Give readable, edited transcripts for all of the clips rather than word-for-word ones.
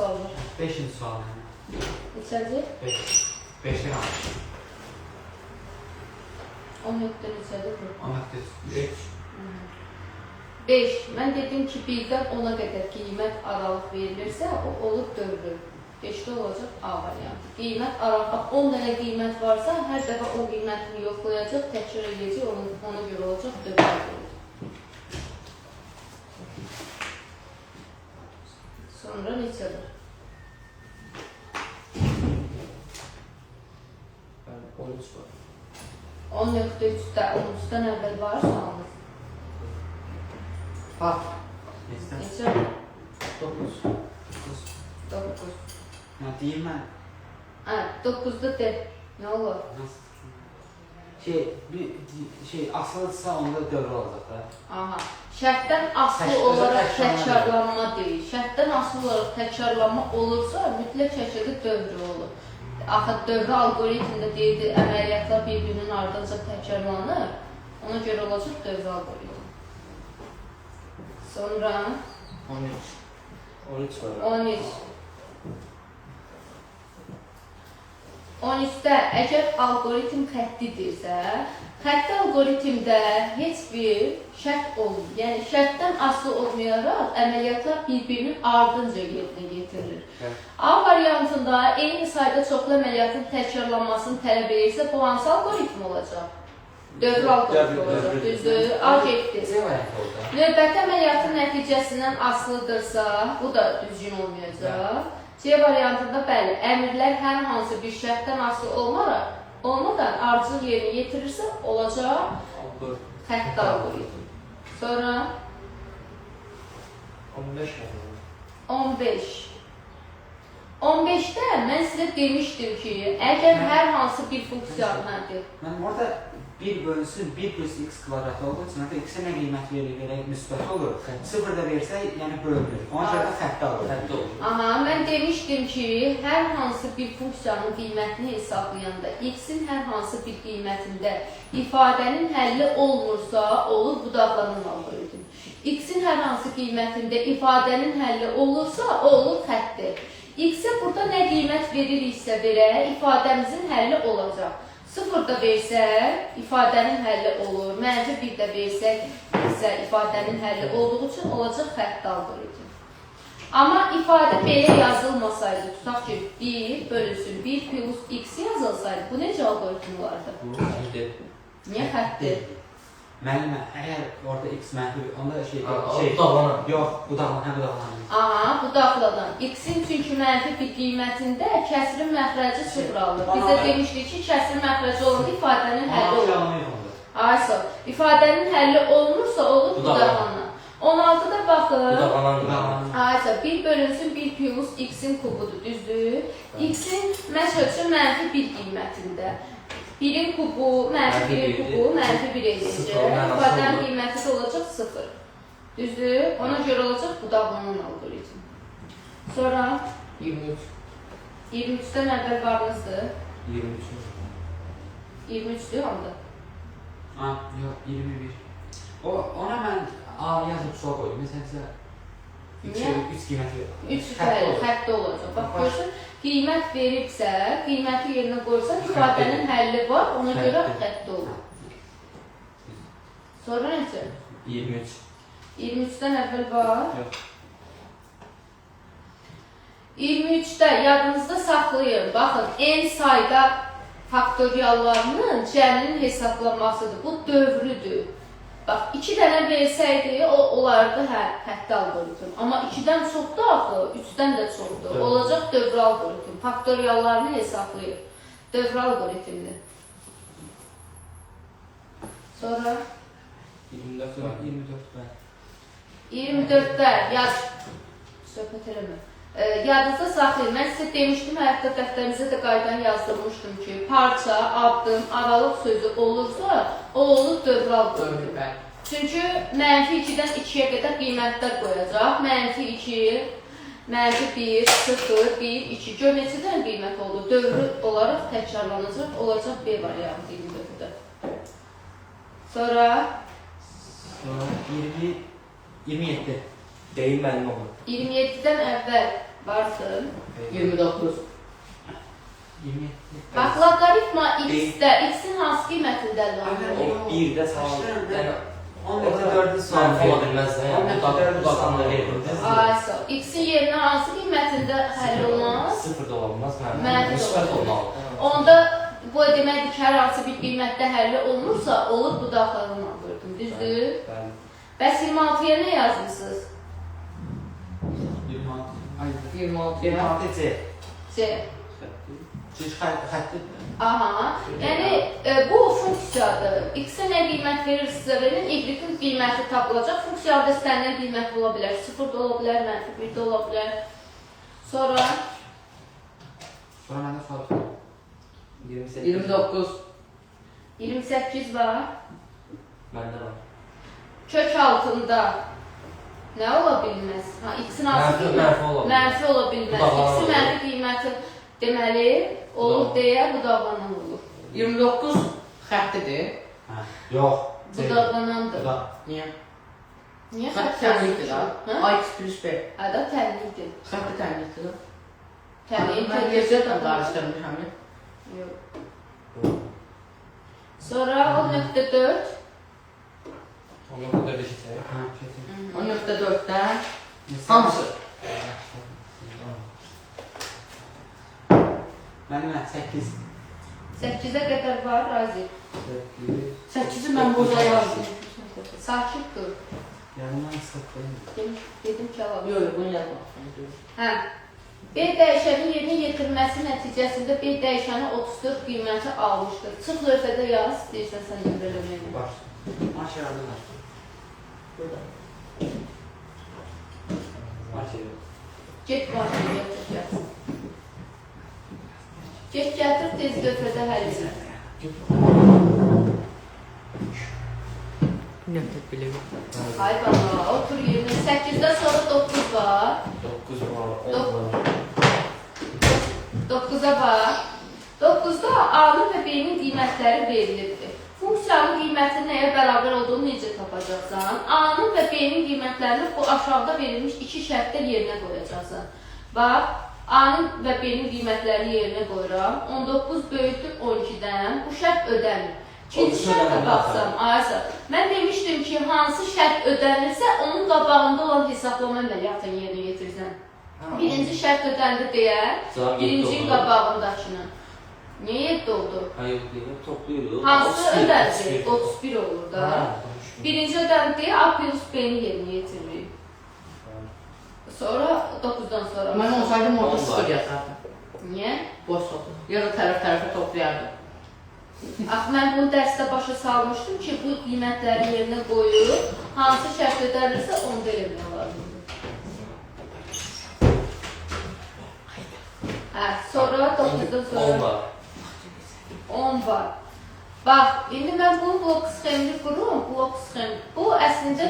sual var. 5-ci sual. Neçədir? 5-dən almış. 10.4 neçədir bu? 10.3. 5. Mən dedim ki, 1-dən 10-a qədər qiymət aralıq verilirsə, o olub dövrü. 5-də olacaq A variantı. Qiymət aralıq, 10 dənə qiymət varsa, hər dəfə o qiymətini yoxlayacaq, təkrar edəcək, ona görə olacaq dövrü. Sonra neçədir? 13 var. 10.3-də 13-dən əvvəl var sualınız. Var. Neçədir? 9. 9. Deyim mən. 9-da de. Nə olur? Asılıdırsa onda dövr olacaq da. Aha. Şərtdən asılı olaraq təkrarlanma deyil. Şərtdən asılı olaraq təkrarlanma olursa, mütləq şəkildə dövrü olur. Axı dövrü algoritmində deyildi, əməliyyatlar bir-birinin ardınca təkrarlanır. Ona görə olacaq dövrü algoritm. Sonra 13 var. 13. 13-də əgər algoritm xəttidirsə, xətti algoritmdə heç bir şərt olmur. Yəni, şərtdən asılı olmayaraq əməliyyatlar bir-birinin ardınca yerinə getirilir. A variantında eyni sayda çoxlu əməliyyatın təkrarlanmasını tələb edirsə, bu hansı algoritm olacaq? Dövr algoritmi olacaq, düzdür? A getdir. Növbəti əməliyyatın nəticəsindən asılıdırsa, bu da düzgün olmayacaq. C variantında bəli, əmrlər hər hansı bir şərtdən asılı olmadan ardıcıl yerinə yetirirsə, olacaq xətti algoritm. Sonra 15. 15-də mən sizə demişdim ki, əgər hər hansı bir funksiyanədir. Mən orada 1 bölünsün 1 plus x kvadrat olduğu üçün x-ə nə qiymət verək müsbət olur. 0 da versək, yəni bölünür. Ona görə də xətti olur. Aha, mən demişdim ki, hər hansı bir funksiyanın qiymətini hesablayanda x-in hər hansı bir qiymətində ifadənin həlli olmursa, olur budaqlanan algoritm. X-in hər hansı qiymətində ifadənin həlli olursa, olur xətti. X-ə burada nə qiymət veririksə verək, ifadəmizin həlli olacaq. 0 da versək, ifadənin həlli olur. Mənfi 1 də versək, ifadənin həlli olduğu üçün olacaq xətti algoritm. Amma ifadə belə yazılmasaydı, tutaq ki, 1 bölünsün 1 plus x yazılsaydı, bu necə algoritm olardı? Niyə xətti? Müəllimə, əgər orada x mənfi, onda budaqlanan. Yox, budaqlanan. Aha, budaqlanan. X-in çünki mənfi bir qiymətində kəsrin məxrəci 0 alır. Biz də demişdik ki, kəsrin məxrəci olanda ifadənin həlli olur. Aysa, ifadənin həlli olmursa olur budaqlanan. 16-da baxın. Aysa, 1 bölünsün 1 plus x-in kubudur, düzdür? X-in məsəlçün mənfi bir qiymətində. 1-in kubu, mənfi 1-in kubu, mənfi 1 edəcək. İfadənin qiyməti də olacaq 0. Düzdür? Ona görə olacaq budaqlanan algoritm. Sonra 23. 23-dən əvvəl varınızdır. 23. 23-dür hamda. Yox, 21. Ona mən A yazıb sual qoydum. Məsələn, sizə 3 qiymət verir. 3 xətti olacaq. Bax, görürsən, qiymət veribsə, qiyməti yerinə qoysan, ifadənin həlli var, ona görə xətti olur. Sonra necə? 23. 23-dən əvvəl var. Yox. 23-də yadınızda saxlayın. Baxın, n sayda faktoriallarının cəminin hesablanmasıdır. Bu dövrüdür. Bax, 2 dənə versəydi, o olardı xətti algoritm. Amma 2-dən çoxdur axı, 3-dən də çoxdur. Olacaq dövrü algoritm. Faktoriallarını hesablayır. Dövrü algoritmdir. Sonra 24 var. 24-də yaz. Söhbət eləmə. Yadınızda saxlayın. Mən sizə demişdim, həyatda dəftərimizə də qaydan yazdırmışdım ki, parça, addım, aralıq sözü olursa, o olur dövrü algoritm. Çünki mənfi 2-dən 2-yə qədər qiymətlər qoyacaq. Mənfi 2, mənfi 1, 0, 1, 2. Gör neçə dənə qiymət oldu. Dövrü olaraq təkrarlanacaq, olacaq B variantı 24-də. Sonra 27. Deyil mənim olur. 27-dən əvvəl Varsın. 29. 27. Bax, loqaritma x-də, x-in hansı qiymətində O alınır? 1-də çarpı. Yəni 14-ü mənfi ola bilməz də. Yəni bu daxilində verilir. Ay, sağ ol. X-in yerinə hansı qiymətində həll olmaz? 0 da ola bilməz. Mənfi Müsbət ola olmalı. Onda bu deməkdir ki, hər hansı bir qiymətdə həlli olmursa, olur bu daxilini alırdım, düzdür? Bəli. Bəs 26-ya nə yazmışsınız? 26. Ay, 26. 26 C. C. Çünki xətti Aha, yəni bu funksiyadır. X-ə nə qiymət verirsinizsə verin, Y-in qiyməti tapılacaq. Funksiyada istənilən qiymət ola bilər. 0 da ola bilər, -1 də ola bilər. Sonra Sonra məndə sual 29. 28 var. Məndə var. Kök altında nə ola bilməz? Ha, X-in hansı Mənfi qiymət? ola bilməz. Mənfi ola bilməz. Bu da var. X-in mənfi qiyməti deməli olur deyə bu davlanan olur. 29 xəttidir. Hə, yox. Bu davlanandır. Bu da Niyə? Niyə Xətt xətt tənlikdir da. Hə? Ax plus B. Hədə tənlikdir. Xətti tənlikdir da. Təmin Mən gözətlə qarışdırmışam. Yox. Sonra 10.4 Onu burada eşitsək. hə, keçin. 10.4-dən hamısı. Mənim 8. 8-ə qədər var, razı. 8-i mən burada yazdım. Sakit dur. Yanımdan sıxdı. Dedim ki, alalım. Yox, bunu yazmamışam. Hə. B dəyişənin yerinə yetirməsi nəticəsində B dəyişəni 34 qiyməti almışdır. Çıx lövhədə yaz, istəyirsən sən nömrələməyini. Baş. Aşağıdalar. Burada. Aşağıda. Get başına gətir, gəlsin. Get gətir, tez lövhədə həll edin. Nöqtə bilir. Ay baba, otur yerinə. 8-dən sonra 9 var. 9 var, 10 var. 9-a bax. 9-da A-nın və B-nin qiymətləri verilibdir. Funksiyanın qiyməti nəyə bərabər olduğunu necə tapacaqsan? A-nın və B-nin qiymətlərini bu aşağıda verilmiş iki şərtlər yerinə qoyacaqsan. Bax, A-nın və B-nin qiymətlərini yerinə qoyuram. 19 böyükdür 12-dən. Bu şərt ödənir. İkinci şərtə baxsam, Aysa, mən demişdim ki, hansı şərt ödənirsə, onun qabağında olan hesablama əməliyyatını yerinə getirsən. Birinci şərt ödəndi deyə, birincinin qabağındakını. Niyə 7 oldu? Hayır, deyil, topluyoruz. Hansı ödəndi? 31 olur da. Birinci ödəndi deyə A plus B-ni yerinə getiririk. Sonra 9-dan sonra. Mən olsaydım orada 0 yazardım. Niyə? Boş oldu. Ya da tərəf-tərəfə toplayardım. Axı, mən bunu dərsdə başa salmışdım ki, bu qiymətləri yerinə qoyub, hansı şərt ödənirsə, onu da eləmək lazımdır. Hə, sonra 9-dan sonra 10 var. 10 var. Bax, indi mən bunu blok sxemini qurum, blok sxem. Bu əslində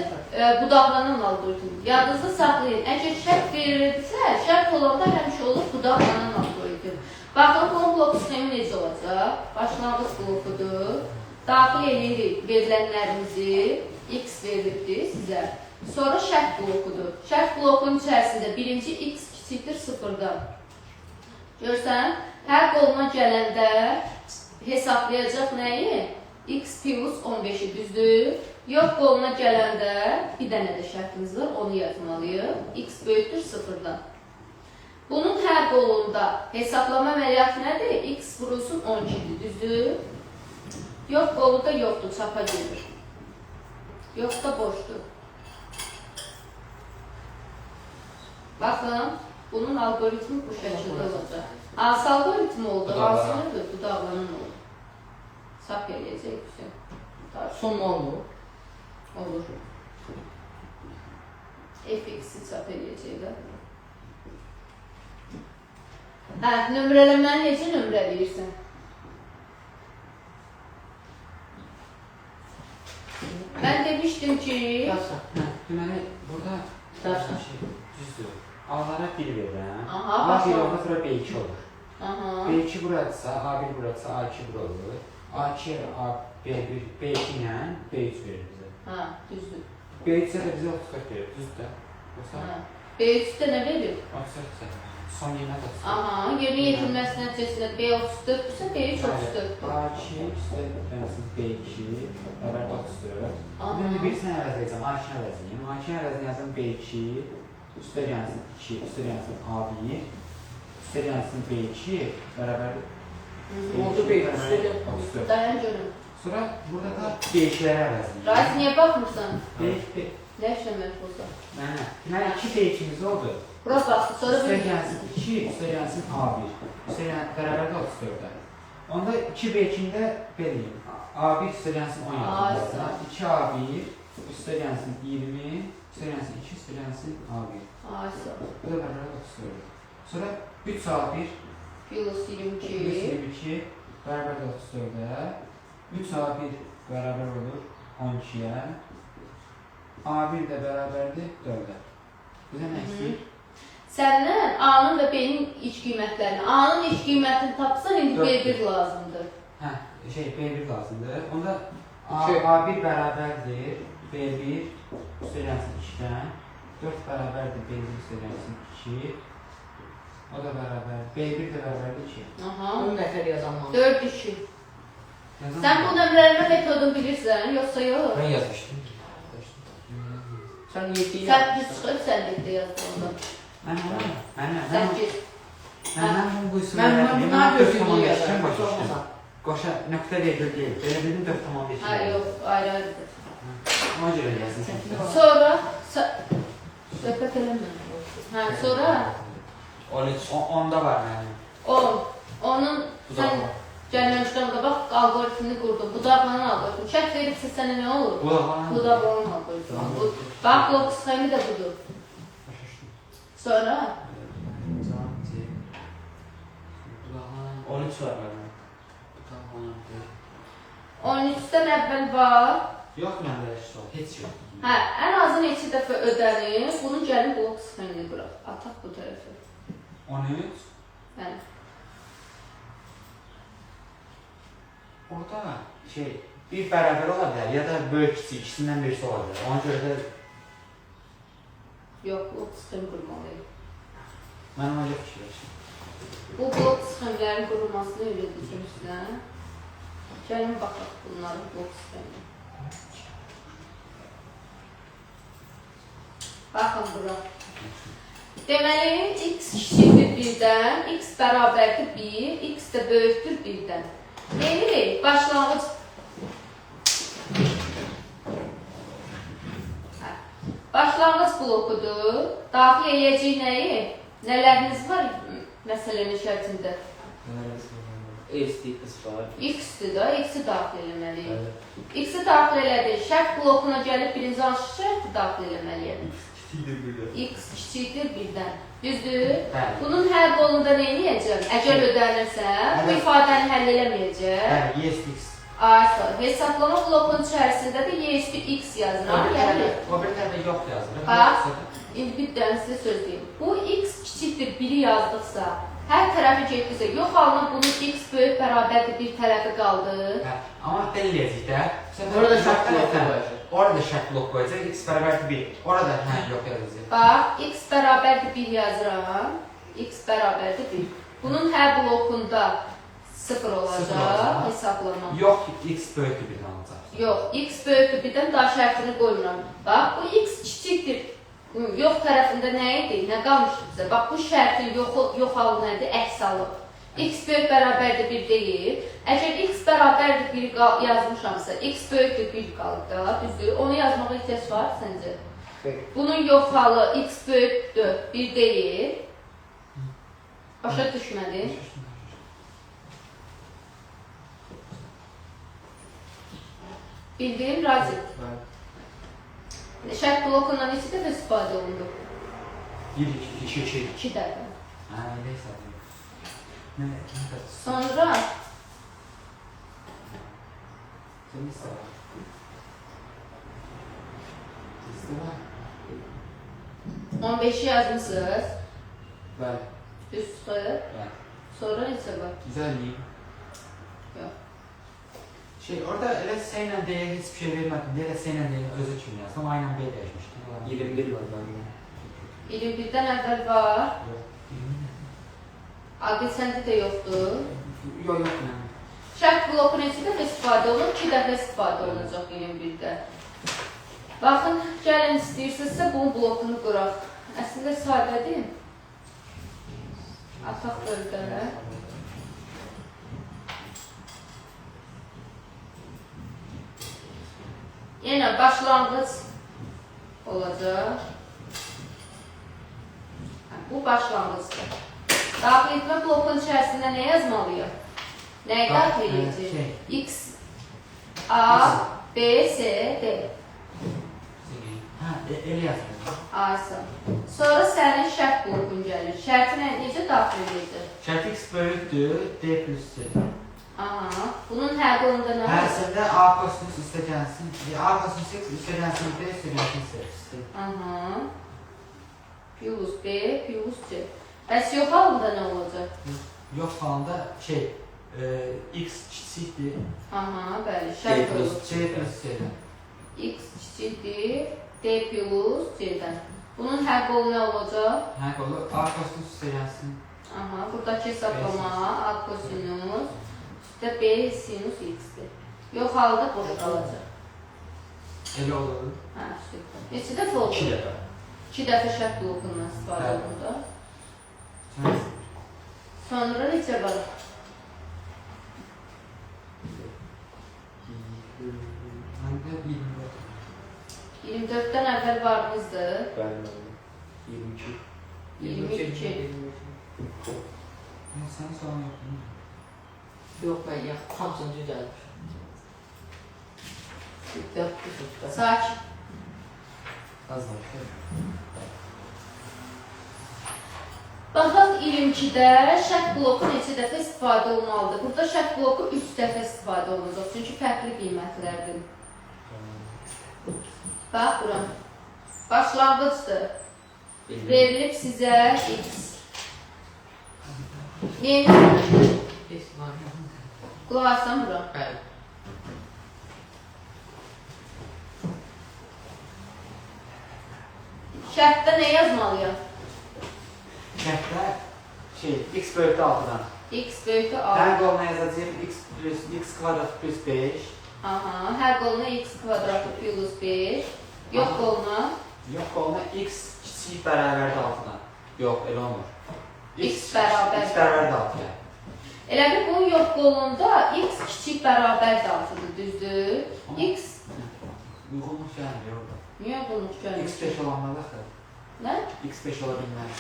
budaqlanan algoritm. Yadınızda saxlayın. Əgər şərt verilirsə, şərt olanda həmişə olur budaqlanan algoritm. Baxın, bunun blok sxemi necə olacaq? Başlanğıc blokudur. Daxil edirik verilənlərimizi. X verilibdir sizə. Sonra şərt blokudur. Şərt blokunun içərisində birinci X kiçikdir 0-dan. Görsən, hər qoluna gələndə hesablayacaq nəyi? X plus 15-i düzdür. Yox qoluna gələndə bir dənə də şərtimiz var, onu yazmalıyıq. X böyükdür 0-dan. Bunun hər qolunda hesablama əməliyyatı nədir? X vurulsun 12-dir, düzdür. Yox qolu da yoxdur, çapa gedir. Yox da boşdur. Baxın, bunun algoritmi bu şəkildə olacaq. Hansı algoritm oldu? Hansı nədir? Budaqlanan oldu. Sap eləyəcək. Son oldu. Olur. F-x'i çap eləyəcək də. Hə, nömrələməni necə nömrələyirsən? Mən demişdim ki... Yazsan. Deməli, burada Yazsan. düzdür. A-lara 1 verirəm. Aha, A1 başa. ondan sonra B2 olur. Aha. B2 buradırsa, A1 buradırsa, A2 bura olur. A2, B1, B2 ilə B3 verir bizə. Hə, düzdür. B3 də bizə 34 verir, düzdür də. Yoxsa? Hə. B3-də nə verir? 34 son qiymət 34. Aha, yerinə yetirməsi nəticəsində B34-dürsə, B3 34-dür. A2 üstə B2 bərabər 34. Aha. İndi birisini əvəz edəcəm, A2-ni əvəz edeyim. A2-ni əvəzini yazım B2, üstə gəlsin 2, üstə gəlsin A1, üstə gəlsin B2 bərabər Oldu B3, 34. Dayan görüm. Sonra burada da B2-ləri əvəz edeyim. Razi, niyə baxmırsan? B2, Nə işləmək olsa? Mənə 2 B2-miz oldu. Bura baxsın, sonra Üstə bir... gəlsin 2, üstə gəlsin A1, üstə gəlsin bərabər də 34-də. Onda 2 B2-də beləyim. A1 üstə gəlsin 10 yazılır. 2 A1, üstə gəlsin 20, üstə gəlsin 2, üstə gəlsin A1. Ay, sağ ol. Bu da bərabər 34-də. Sonra 3 A1 Plus 22. 22 bərabər də 34-də. 3 A1 bərabər olur 12-yə. A1 də bərabərdir 4-də. Bu da nə istəyir? Səndən A-nın və B-nin iç qiymətlərini, A-nın iç qiymətini tapsan, indi B1 lazımdır. Hə, B1 lazımdır. Onda İki. A1 bərabərdir B1 üstə gəlsin 2-dən. 4 bərabərdir B1 üstə gəlsin 2. O da bərabər. B1 də bərabərdir 2. Aha. Bunu nəfər yazanlar. 4, 2. Sən bu nömrələmə metodunu bilirsən, yoxsa yox? Ben yazmışdım. Sən 7 ilə... 8 çıxıb, sən 7 yazdın onda. Mən 8. bunu bu üsulü Mən öğrendim. bundan Ben gözümü 4,5'ten yazarım. başlamıştım. Qoşa nöqtə virgül deyil. Belə dedim 4,5. Ha, yox, ayrı-ayrıdır. Ona görə yazdım. Sonra... Söhbət eləmə. Hə, sonra... 13. Onda var mənim. 10. Onun... Sən gəlməmişdən qabaq algoritmini qurdun. Budaqlanın algoritmi. Şək veribsə sənə nə olur? Budaqlanın algoritmi. Bax, blok sxemi də budur. Sonra... 13 var mənim. 13-dən əvvəl var. Yox məndə heç yox. Hə, ən azı neçə dəfə ödənir. Bunun gəlin blok sxemini qıraq. Ataq bu tərəfə. 13. Hə. Orada bir bərabər ola bilər ya da böyük kiçik ikisindən birisi ola bilər. Ona görə də Yox, blok sxemi qurmalıyıq. mən ona yox fikirləşdim. Bu blok sxemlərin qurulmasını öyrədəcəksən. Gəlin baxaq bunların blok sxemini. Baxın bura. Deməli, x kiçikdir 1-dən, x bərabərdir 1, x də böyükdür 1-dən. Deyirik, başlanğıc. Başlanğıc blokudur. Daxil edəcək nəyi? Nələriniz var məsələnin şərtində? X var. X-dir da, X-i daxil eləməliyik. X-i daxil elədik. Şərt blokuna gəlib birinci hansı şərti daxil eləməliyik? X kiçikdir 1-dən. Düzdür? Bunun hər qolunda nə edəcəm? Əgər ödənirsə, bu ifadəni həll eləməyəcək. Bəli, yes, x. Aysa, hesablama blokunun içərisində də yes x yazıram. O bir tərəfə yox yazılır. Bax, indi bir dənə sizə söz deyim. Bu x kiçikdir 1-i yazdıqsa, hər tərəfi getdirsə, yox halına bunun x böyük bərabərdir bir tərəfi qaldı. Amma belirləyəcək də. Orada şərt blok qoyacaq. Orada şərt blok qoyacaq, x bərabərdir 1. Orada yox yazacaq. Bax, x bərabərdir 1 yazıram. X bərabərdir 1. Bunun hər blokunda 0 olacaq, hesablama. Yox, x böyükdür 1-dən olacaq. Yox, x böyükdür 1-dən daha şərtini qoymuram. Bax, bu x kiçikdir. Yox tərəfində nə idi? Nə qalmışdı bizə? Bax, bu şərtin yox halı nədir? Əks alıb. X böyük bərabərdir 1 deyil. Əgər x bərabərdir 1 yazmışamsa, x böyükdür 1 qalıb da, düzdür? Onu yazmağa ihtiyac var səncə? Bunun yox halı x böyükdür 1 deyil. Başa düşmədin? Bildin, Razi? Şərt blokundan neçə dəfə istifadə olundu? 1, 2, 2. 2 dəfə. Hə, elə hesablayın. Sonra Sən istəyir. İstəyir. 15'i yazmışsınız. Bəli. Üst çıxır. Bəli. Sonra neçə var? Güzəllik. Yox. Orada elə S ilə D-yə heç bir şey vermədim. D ilə S ilə D-nin özü kimi yazdım. A ilə B dəyişmişdim. 21 var bende. 21-dən əvvəl var. Yox. Aqil səndə də yoxdur. Yox, yox. Şərt bloku neçə dəfə istifadə olunur? 2 dəfə istifadə olunacaq 21-də. Baxın, gəlin istəyirsinizsə bunun blokunu qıraq. Əslində sadədir. Ataq bölgələ. Yenə başlanğıc olacaq. Bu başlanğıcdır. Daxil etmə blokun içərisində nə yazmalıyıq? Nəyi daxil edəcək? X, A, B, C, D. Hə, elə yazılır. A-sı. Sonra sənin şərt blokun gəlir. Şərti necə daxil edəcək? Şərt x böyükdür, D plus C. Aha. Bunun həqqında nə var? Hərəsində A kosinus üstəgənsin, A kosinus x üstəgənsin D, üstəgənsin C. Aha. Plus B, plus C. Bəs yox halında nə olacaq? Yox halında x kiçikdir. Aha, bəli, şərt olur. C plus C-dən. X kiçikdir, D plus C-dən. Bunun həqqı nə olacaq? Hə, olur. A kosinus üstəgənsin. Aha, buradakı hesablama A kosinus, üstə B sinus x-dir. Yox halda boş qalacaq. Elə olur. Hə, süper. Neçə dəfə olur? 2 dəfə. 2 dəfə şərt blokundan istifadə olunur da. Sonra neçə var? Məndə 24. 24-dən əvvəl varımızdır. Bəli, 22. 22. Sən sorun yoxdur. Yox, mən hamısını düzəlmişim. Düzəlmişim. Sakin. Az var. Baxaq 22-də şərt bloku neçə dəfə istifadə olmalıdır? Burada şərt bloku 3 dəfə istifadə olunacaq. Çünki fərqli qiymətlərdir. Bax, bura. Başlanğıcdır. Verilib sizə x. Neyini? Qulaq asam bura. Bəli. Şərtdə nə yazmalıyam? Şərtdə x böyükdə 6-dan. X böyükdə Hər 6. qoluna yazacağım x kvadrat plus 5. Aha, hər qoluna x kvadratı plus 5. Yox qoluna Yox qoluna x kiçik bərabərdə 6-dan. Yox, elə olmur. X bərabər. X bərabərdə 6-dan. elə bir bunun yox qolunda x kiçik bərabər də 6-dır, düzdür? X Uyğunluq gəlmir orada. niyə bunu görmür? X 5 olanlar baxır. Nə? X 5 ola bilməz.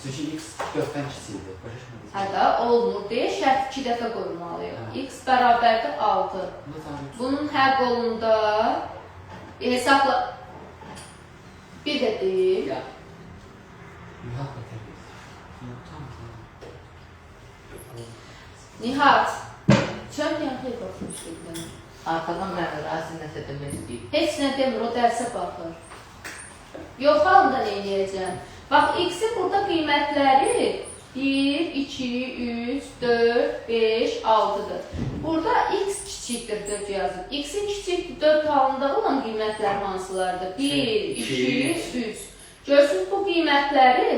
Çünki x 4-dən kiçikdir. Başa düşmədiniz? Hə də olmur deyə şərt 2 dəfə qoymalıyıq. Hə. X bərabərdir 6. Bunda təbii. Bunun hər qolunda hesabla bir də deyil. Yox, təbii. Yox, tamam. Nihat. Çön yaxşı baxmışdın. Arxadan mən razı nəsə demək istəyib. Heç nə demir, o dərsə baxır. Yox halında nə edəcəm? Bax, x-in burada qiymətləri 1, 2, 3, 4, 5, 6-dır. Burada x kiçikdir 4 yazıb. X-in kiçikdir 4 halında olan qiymətlər hansılardır? 1, 2, 3. Görürsünüz bu qiymətləri,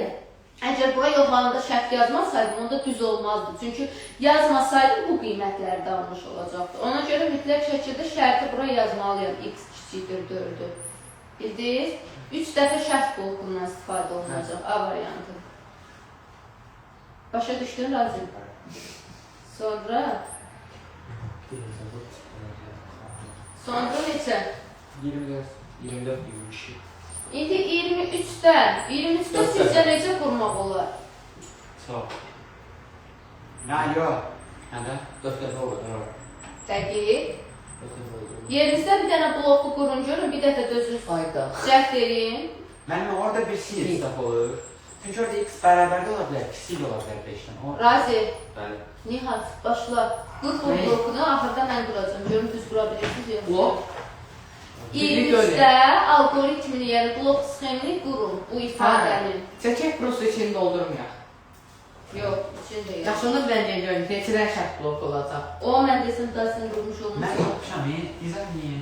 əgər bura yox halında şərt yazmasaydım, onda düz olmazdı. Çünki yazmasaydım bu qiymətləri də almış olacaqdı. Ona görə mütləq şəkildə şərti bura yazmalıyam. X kiçikdir 4-dür. Bildiniz? 3 dəfə şərt blokundan istifadə olunacaq. A variantı. Başa düşdün Razim? Sonra neçə? 24. 24, 22. İndi 23-dən, 23-də sizcə necə qurmaq olar? Sağ. Hə, yox. Hə də? 4 dəfə olur, ha. Dəqiq. 4 dəfə olur. Yerinizdə bir dənə bloku qurun, görün, bir dəfə dözünüz. Fayda. Cəhd edin. Mənim orada bir şey istaf olur. Çünki orada x bərabərdə ola bilər, kiçik ola bilər 5-dən. Razi, Bəli. Nihat, başla. Qur bu Ne? blokunu, axırda mən quracağım. Görün, düz qura bilirsiniz, yox. Blok. 23-də algoritmini, yəni blok sxemini qurun, bu ifadənin. Çəkək prosto içini doldurmayaq. Yox, içində yox. Yaxşını bilən görün, neçədən şərt blok olacaq. O, mən desin, dasını qurmuş Mən olmuşam. yapmışam, izah niyə?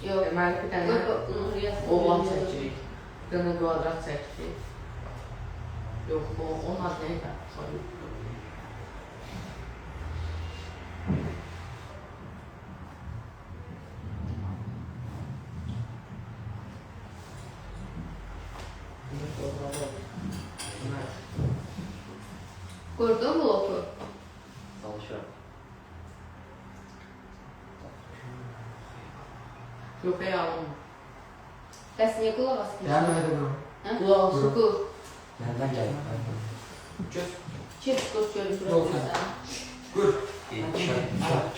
Yox, Deməli bir dənə qur, bunu yazın. oğlan çəkirik. Bir dənə kvadrat çəkdik. Yox, onun adı neydi? Qurdun bloku. Çalışıram. Yox, alınmır. Bəs niyə qulaq asmıyorsun? Devam edelim. Qulaq asın. Qur. Nereden geldin? Göz. Çift qur görür Yok. burası. Gur.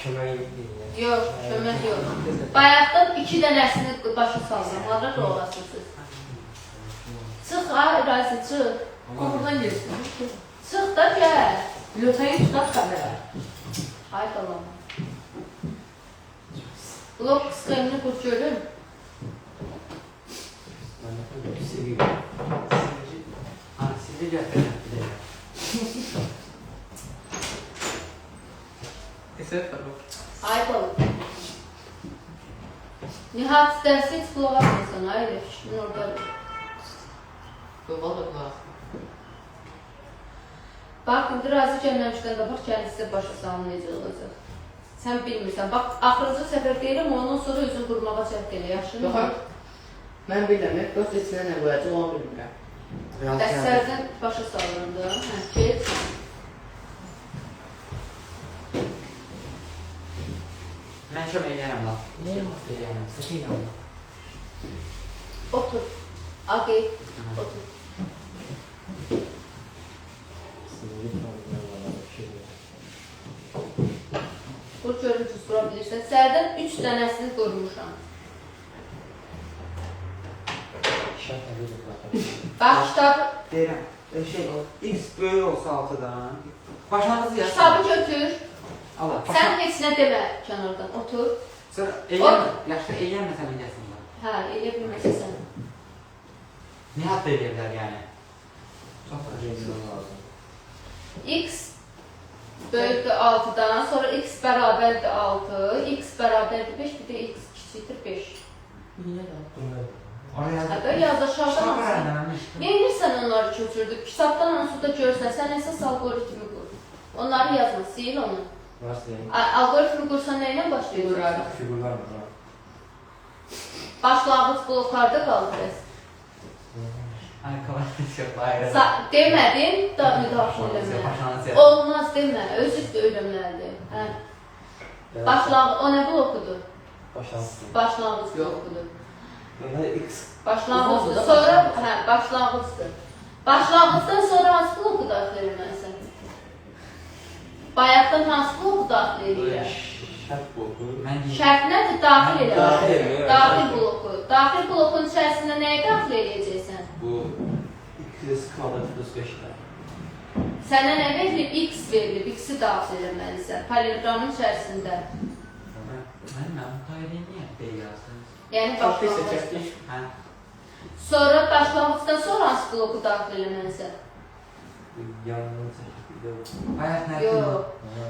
Kömeği değil. Yox, kömək yox. Bayaqdan 2 dənəsini başa saldım. Hara qulaq asırsınız? Çıx, ay Razi, çıx. Buradan girsin. Çıx da gəl. Lütfen çıxart kamera. Ay qalam. Blok qısqayını qur görün. Ben de seviyorum. Ha, sizi götürün. Esef Faruk. Ay qalam. Nihat dərsi heç qulaq asmıyorsan, ay Rəşmin oradadır. Valla qulaq asın. Bax, indi Razi gəlməmişdən qabaq gəlin sizə başa salın necə olacaq. Sən bilmirsən. Bax, axırıncı səfər deyirəm, ondan sonra özün qurmağa cəhd elə, yaxşı mı? Yox, mən bilmirəm, yox içinə nə qoyacaq, onu bilmirəm. Dərslərdən başa salıram da. Hə, geç. Mən kömək eləyərəm lan. Ne yapayım? Sakın yapma. Otur. Agey, otur. Qur görün ki, qura bilirsən. Sərdən 3 dənəsini qurmuşam. Şaka bir Bax, kitabı, Deyirəm. X böyük olsa 6-dan. Başlanğıcı yaz. kitabı götür. Allah. Sən heç nə demə kənardan. Otur. Sonra eyləm. Yaxşı, eyləm məsələn gəlsin lan. Hə, elə bilməsən. Nihat da eləyə bilər yəni. Çok acayip lazım. X böyükdür 6-dan, sonra x bərabərdir 6, x bərabərdir 5, bir də x kiçikdir 5. Niyə də? Oraya Hətta yaz aşağıdan alsın. Neyinirsən onları köçürdük? Kitabdan onsuz da görsən, sən əsas algoritmi qur. Onları yazma, sil onu. Varsa yani. Algoritmi qursan nə ilə başlayacaqsan? Figürler mi var? Başlangıç bloklarda qaldı bəs. Arkadaşlar çok ayrı. Demədim, da müdaxilə eləmə. Başlanğıcı yaz. Olmaz demə, özü də öyrənməlidir. Hə. Başlanğıç, o nə blokudur? Başlansın. Başlanğıç blokudur. Bunda X. Başlanğıçdır. Sonra, hə, başlanğıçdır. Başlanğıçdan sonra hansı bloku daxil eləməlisən? Bayaqdan hansı bloku daxil eləyir? Şart boku. Mən Şərt nədir? Daxil Daxil eləmək. eləmək. Daxil bloku. Daxil blokun içərisində nəyi daxil eləyəcəksən? Bu 2x kvadrat plus 5 tane. Sənə nə verilib? X verilib. X-i daxil eləməlisən. Paralelogramın içərisində. Mən dairəyə niyə B yazdınız? Yəni Tapdı başlanğıc. seçəcək. Hə. Sonra başlanğıcdan sonra hansı bloku daxil eləməlisən? Yanını çekip de Bayaq nə Yox.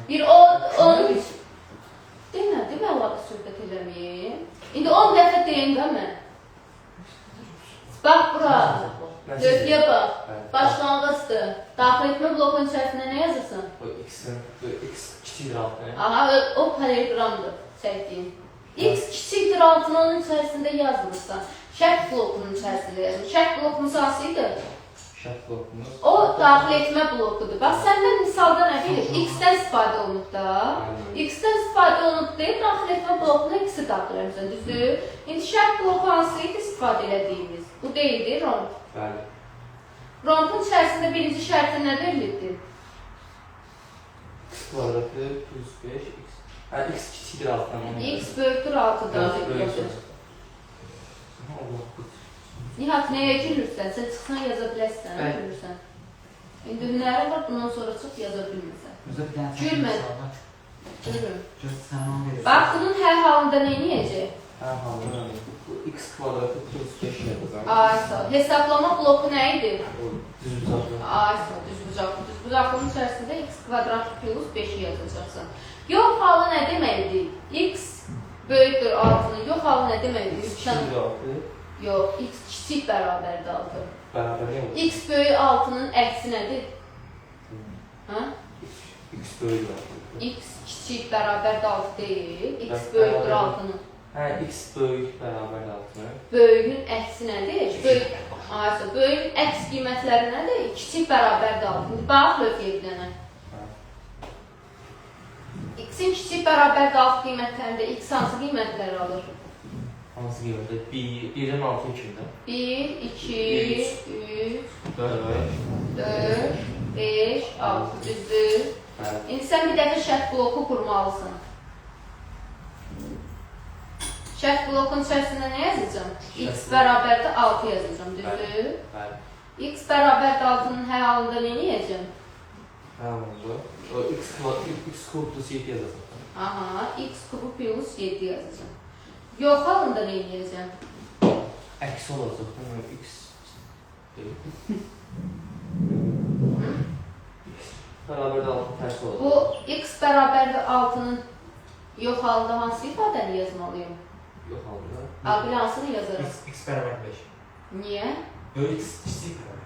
Bir onun demə vaxt söhbət eləməyim. İndi 10 dəfə deyim də mən. Bax bura. Dörtüyə bax. Başlanğıcdır. Daxil etmə blokun içərisində nə yazırsan? O X'in, bu X kiçikdir altına. Aha, o paralelogramdır çəkdiyim. X kiçikdir altına onun içərisində yazmırsan. Şərt blokunun içərisində yazmır. Şərt blokunun hansı idi? Şart blokumuz. O daxil etmə blokudur. Bax səndən misalda nə bilir? X-dən istifadə olunub da. X-dən istifadə olunub deyib, daxil etmə blokuna X-i daxil etmirsən, düzdür? İndi şərt bloku hansı idi istifadə elədiyimiz? Bu deyildi, romb. Bəli. Rombun içərisində birinci şərti nə verilibdi? X kvadratı plus 5 X. Ha X kiçikdir altına. X böyükdür 6-dan. Nihat, nəyə gülürsən? Sən çıxsan yaza bilərsən, Bəli. gülürsən. İndi hünərin var, bundan sonra çıx yaza bilmirsən. Özür dilərim. Gülmə. Gülürüm. Göz sən onu verirsən. Bax, bunun hər halında nə edəcək? Her halde bu X kvadratı plus 5 yapacağım. Ay sağ ol. Hesablama bloku nə idi? O düz uzatma. Ay sağ ol, düzbucaqlı. Düzbucaqlının içərisində x kvadrat plus 5-i yazacaqsan. Yox halı nə deməkdir? X böyükdür 6-nın. Yox halı nə deməkdir? X kiçikdir altı. Yox, x kiçik bərabərdir 6. Beraber ne olur? X böyük 6-nın əksi nədir? Hə? X böyük var. X kiçik bərabərdir 6 deyil. X Bəs böyükdür bərabər- 6-nın. Ha, X böyük beraber 6. Böyüyün əksi nədir? Böyüyün əks qiymətləri nədir? Kiçik bərabərdir 6. Bax, lövhəyə bir dənə. X-in kiçik bərabərdir 6 qiymətlərində X hansı qiymətləri alır? Hansı gibi? 1'in 6 içinde. 1, 2, 3, 4. 4, 5, 6, düzdür. Evet. İndi sən bir dəfə şərt bloku qurmalısan. Şərt blokun içərisində nə yazacağım? X bərabərdir 6 yazacağım, düzdür? Evet. X bərabərdir 6-nın hər halında nə edəcəm? Tamam oldu. O X kub plus 7 yazalım. Aha, x kubu plus 7 yazacağım. Yox halında nə edəcəm? Eksi olacak. Değil mi? X değil. Beraber de 6 ters olacak. Bu x bərabərdir 6-nın yox halında hansı ifadəni yazmalıyım? Yok oldu. Abi hansını yazarım? X beraber 5. Niyə? Böyle X beraber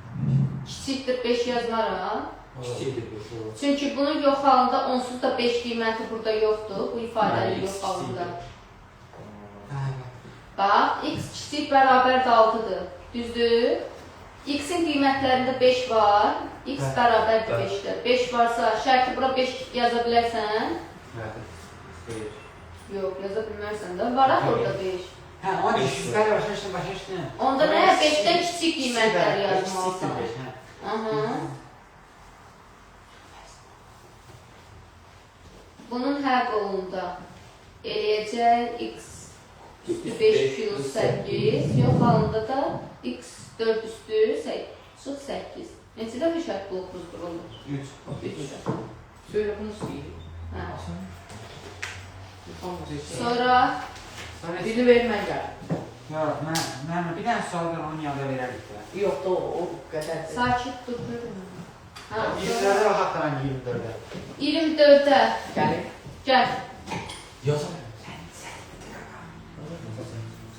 Kiçikdir 5 yazmaram. 5. Çiçeği de 5 olacak. Çünki bunun yox halında onsuz da 5 qiyməti burada yoxdur. Bu ifadənin yox halında. Bax, x kiçik bərabərdir 6-dır. Düzdür? X-in qiymətlərində 5 var. X Hə. bərabərdir 5-dir. 5 varsa şərti bura 5 yaza bilərsən. Evet. Hayır. Yox, yaza bilmərsən də. Var axı orada 5. Ha, o işler başlaştı. Onda nə? 5-dən kiçik qiymətləri yazmalısan. Ha. Aha. Bunun hər qolunda eləyəcək x üstü 5 plus 8, yox halında da x 4 üstü 8. Neçə dəfə şərt blokuz qurulur? 3. 3 dəfə. Söyle bunu sileyim. Hə. Sonra Sonra dili vermeye gel. ya ben bir tane sual var onu yada vererdik ya. Yok da o kadar. Sakit dur, görürüm. Hə, sonra 24'e bak hatta ben 24'e. 24-ə Gelin. gəl. Yazalım.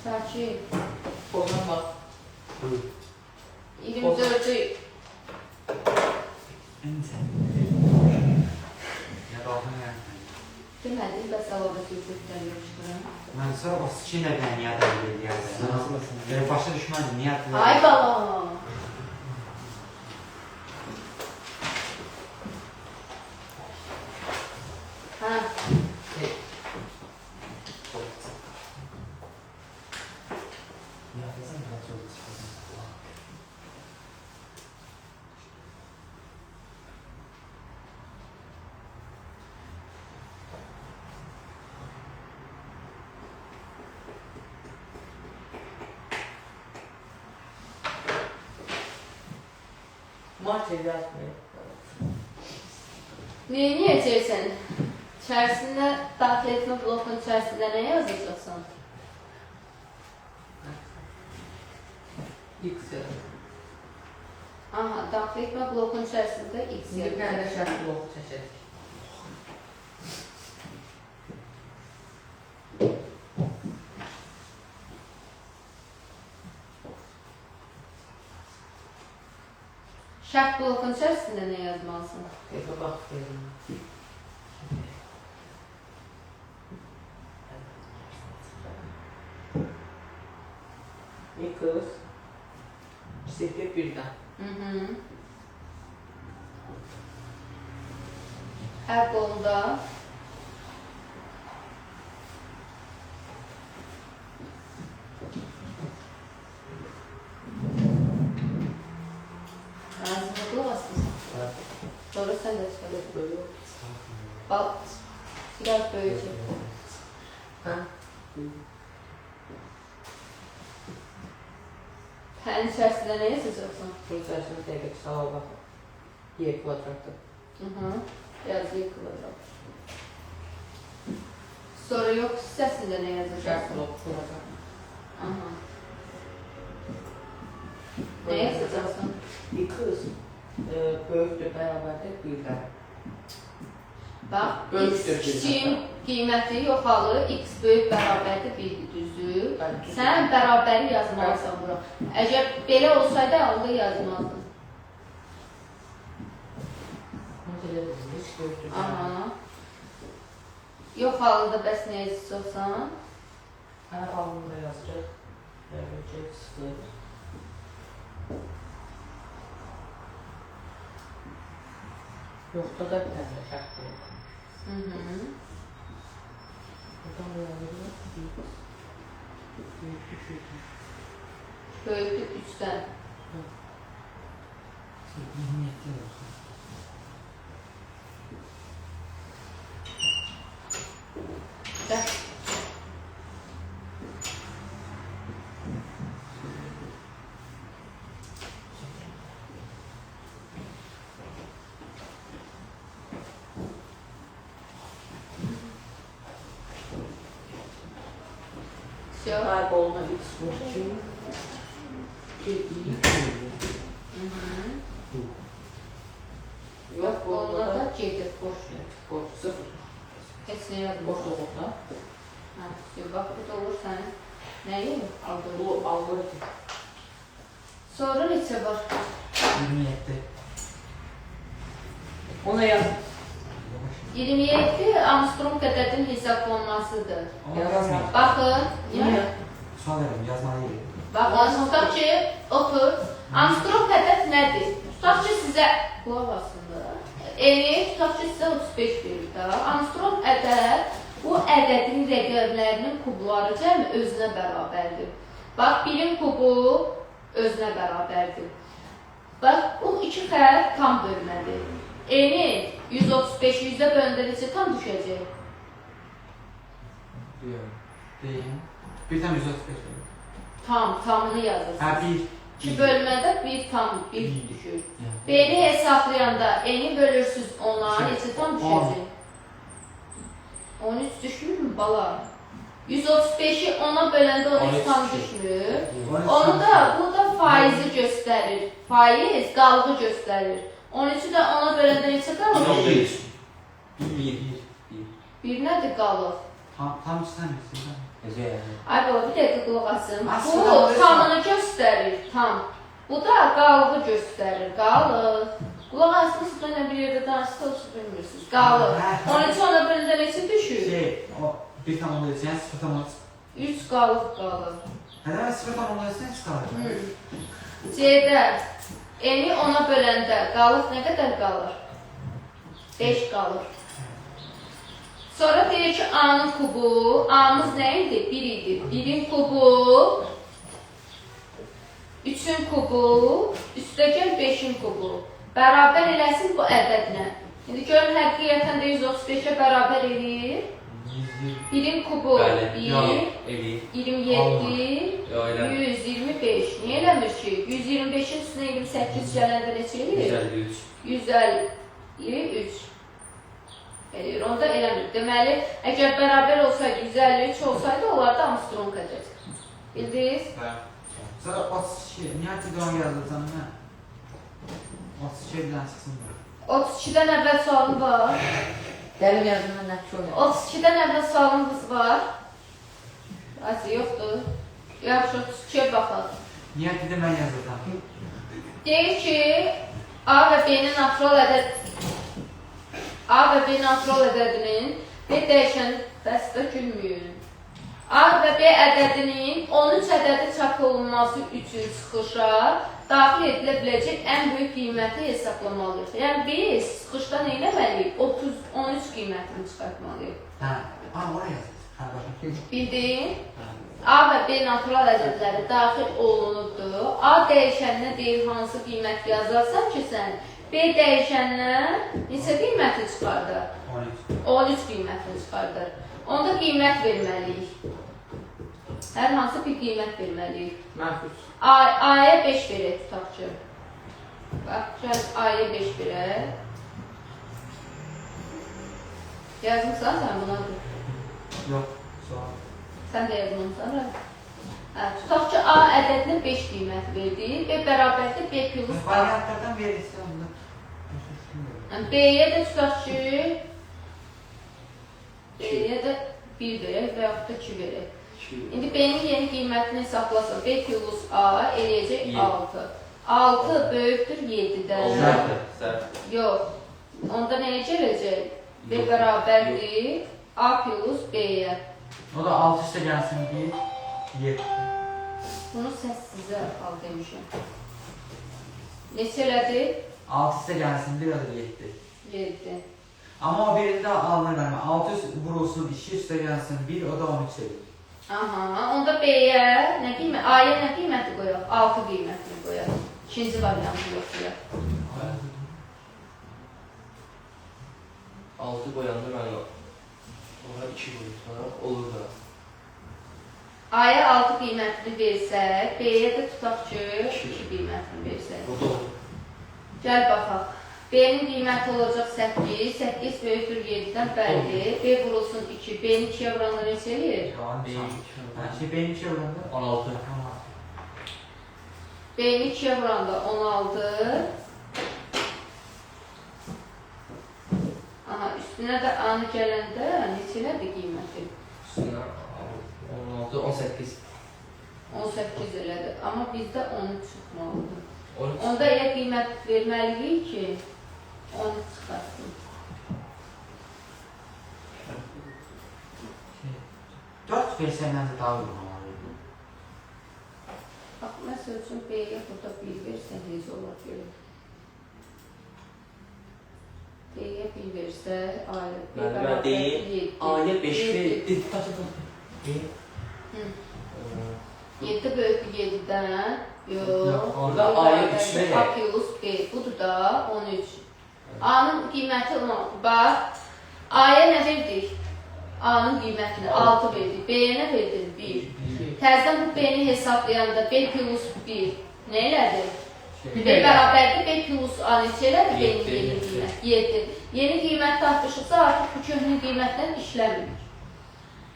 Sakit. O zaman bak. 24-ü Ya da altın ya. demədim, bəs əlavə sözlüklər yoxdur. Ben sonra o sıçın da ben yada verdim ya. Böyle başa düşmezdim niye attılar? Ay bala. Hə. Maç yazmıyor. Neyəcəksən? İçərisində daxil etmə blokun içərisində nə yazacaqsan? X yazıyor. Aha, daxil etmə blokun içərisində x Şimdi bir yazacaq. tane şart blok seçelim. Şərt blokun içərisində nə yazmalısın? Eve bak dedim. X 8 birden. Hı. Hər qolunda ağzına qulaq asmısan. Sonra sən də söyle. Böyle. Bak, biraz böyük çək. Ha? Pənin içərisində nə yazacaqsan? Bunun içerisinde tek sağa bak. Y kvadratı. Hı. Biraz yıkılacaq. Sonra yox hissəsində nə Şart yazacaqsan? blok kuracak. Aha. Nə yazacaqsan? X büyüktür beraber de birden. Bax, Böyükdür x kiçiyin qiyməti yoxalı, x böyük bərabərdir 1-dir, düzdür? Bəli. Sən bərabəri yazmalısan bura. Əgər belə olsaydı, onda yazmazdın. Heç böyükdür. Aha. Yoxalıda bəs nə yazırsan? Hər halında yazacaq. Dərəcə 0. Yoxda da bir dənə şərt yox. Buradan da yazılır. Böyük düşürdüm. Böyükdür 3-dən. 27 olsun. Gəl. Всё. Kaybolma x borcu. Yox, onda da gedir, boş. Borç 0. Heç nə yazmır. Boş olursa. Hə, bax, bu da olur sənin. Nəyi? Aldın. Bu algoritm. Sonra neçə var? 27. Ona yaz. 27 Armstrong ədədin hesablanmasıdır. Ama yazmayın. Baxın, Niye? Sual verin, yazmalıyım. baxın, tutaq ki, otur. Armstrong ədəd nədir? Tutaq ki, sizə qulaq asında. Tutaq ki, sizə 35 verir də. Armstrong ədəd bu ədədin rəqəmlərinin kubları cəmi özünə bərabərdir. Bax, 1-in kubu özünə bərabərdir. Bax, bu iki xətt tam bölmədir. Eni 135 100-də bölündə neçə tam düşəcək? Diyorum. Deyim. Bir tane 135 verin. Tamını yazırsın. Ha, bir. 2 bölmədə 1 tam 1 Bir. düşür. Yani. B-ni hesablayanda eni bölürsüz onlara neçə tam düşəcək? 13 düşmür mü bala? 135-i 10'a böləndə 13 tam düşmür. Onda bu da faizi göstərir. Faiz qalığı göstərir. 13'ü də 10'a böləndə neçə qalır? Bir. Bir nədir qalıq? Tam istəmirsin. Ay baba, bir dəqiqə qulaq asın. Aslında Bu alırsan. tamını göstərir, tam. Bu da qalığı göstərir, qalıq. Qulaq asın, siz mənə bir yerdə danışsınız, bilmirsiniz. Qalıq. 13 10'a böləndə neçə düşür? O bir tam oluyorsun, yani 0 tam oluyorsun. 3 qalıq qalır. Neden ben 0 tam oluyorsun, 3 kalır. C-də eni 10'a böləndə qalıq nə qədər qalır? 5 qalır. Sonra deyir ki, A-nın kubu, A-mız nə idi? 1 idi. 1-in kubu, 3-ün kubu, üstəgəl 5-in kubu. Bərabər eləsin bu ədədlə. İndi görün, həqiqətən də 135-ə bərabər eləyir. 1-in kubu 1, 27, 125. Niyə eləmir ki? 125-in üstünə 28 gələndə neçə eləyir? 153. Eləyir, onda eləmir. Deməli, əgər bərabər olsaydı, 153 olsaydı, onlarda Armstrong ədəd. Bildiniz? Sonra 32, niye devam yazdırsan ne? 32 bilen çıksın mı? 32-dən əvvəl sualım var. Dəlim yazımdan nəticə olur. 32-dən əvvəl sualımız var. Asi, yoxdur. Yaxşı, 32-yə baxaq. Niye dedim ben yazdırsan? Deyir ki, A və B-nin natural ədəd A və B natural ədədinin B dəyişəni bəsdə gülmüyün. A və B ədədinin 13 ədədi çap olunması üçün çıxışa daxil edilə biləcək ən böyük qiyməti hesablamalıyıq. Yəni biz çıxışda nə etməliyik? 13 qiymətini çıxartmalıyıq. Ha, oraya yazdırsan. Ha, bakın. Bildin? A və B natural ədədləri daxil olunubdur. A dəyişəninə deyir hansı qiymət yazarsan ki sən B dəyişəninə neçə qiyməti çıxardır? 13 qiymətini çıxardır. Onda qiymət verməliyik. Hər hansı bir qiymət verməliyik. Mənfus. A-ya 5 verək tutaq ki. Bax, gəl A-ya 5 verək. Yazmısan sən buna? Yok, soğan. Sən də yazmamısan, hə? Tutaq ki, A ədədinə 5 qiymət verdi və bərabərdə B plus A. Variantlardan verirsin onu. B-yə də tutaq ki, B-yə də 1 verək və yaxud da 2 verək. 2. İndi B-nin yeni qiymətini hesablasın. B plus A eləyəcək 7. 6. 6 böyükdür 7-dən. Zərf. Yox. Onda nəyə gələcək? B Yox. bərabərdir A plus B-yə. O da 6 üstə gəlsin 1, 7. Bunu səssizə al demişəm. Neçə elədi? 6 üstə gəlsin 1, o da 7. 7. Amma o birində alınır mənim. 6 vurulsun 2 üstə gəlsin 1, o da 13 edir. Aha, onda B-yə nə qiymət, A-yə nə qiyməti qoyaq? 6 qiymətini qoyaq. İkinci variantı yoxlayaq. 6 qoyanda mən ona 2 qoyursam olur da. A-yə 6 qiymətini versək, B-yə də tutaq ki, 2 qiymətini versək. O da olur. Gəl baxaq. B-nin qiyməti olacaq 8, 8 böyükdür 7-dən bəlli. B vurulsun 2, B-ni 2-yə vuranda neçə eləyir? Benim 2'ye vuranda 16. B-ni 2-yə vuranda 16. Aha, üstünə də A-nı gələndə neçə elədi qiyməti? Üstündən 16, 18. 18 elədi, amma bizdə 13 çıxmalıdır. 13. Onda elə qiymət verməliyik ki, 13 çıxarsın. 4 versək məncə daha uyğun olar. Bax, məsəl üçün B-yə burada 1 versə, necə olar görək. B-yə 1 versə, A-yə B Mən deyim, A-yə 5 verir. 7 böyükdür 7-dən. Yox. Orada A-yə 3 verir. A plus B. Budur da 13. A-nın qiyməti 10. Bax, A-yə nə verdik? A-nın qiymətini 6 verdik. B-yə nə verdik? 1. Təzədən bu B-ni hesablayanda B plus 1 nə elədi? B bərabərdir B plus A neçə elədi? B-nin yeni qiymət 7. Yeni qiymət tapmışıqsa artıq bu köhnə qiymətdən işləmirik.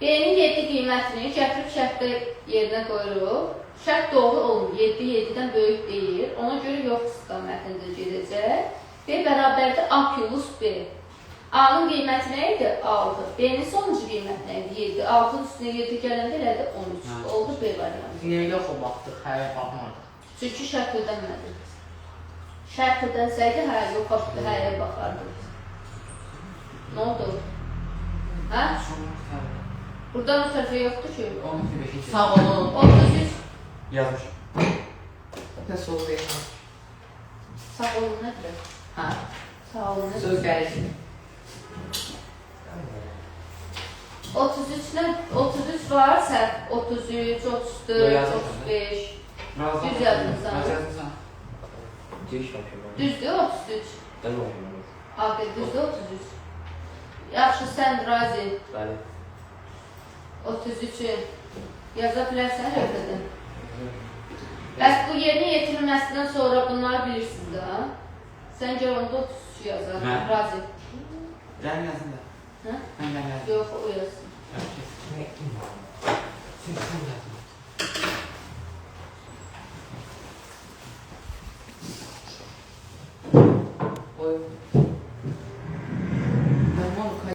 B-nin 7 qiymətini gətirib şərtdə yerinə qoyuruq. Şərt doğru olmur. 7 7-dən böyük deyil. Ona görə yox istiqamətində gedəcək. B bərabərdir A plus B. A-nın qiyməti nə idi? 6. B-nin sonuncu qiyməti nə idi? 7. 6-nın üstünə 7 gələndə elədi 13. Oldu B variantı. Niyə yox o baxdıq, həyə baxmadıq. Çünki şərt ödənmədi. Şərt ödənsəydi, hə, yox, həyə baxardıq. Nə oldu? Hə? Buradan bu tərəfə yoxdur ki. 12 Sağ olun. 33. yazmış. Nəsə oldu ya? Sağ olun nədir? Hə? Sağ olun nədir? Söz gəlişi. 33 nə? 33 var, səhv. 33, 34, 35. Düz yazmışsan. Düzdür 33. Mən oxuyum. Aqil, düzdür 33. Yaxşı, sən razı. Bəli. 33-ü yaza bilərsən öhdədən. Bəs bu yerinə yetirilməsindən sonra bunları bilirsiniz də. Sən gör onda 33-ü yazar. Mən? Razı. Gəl yazın da. Hə? Mən gəl yazın. Yox, o yazsın. Sen yazın.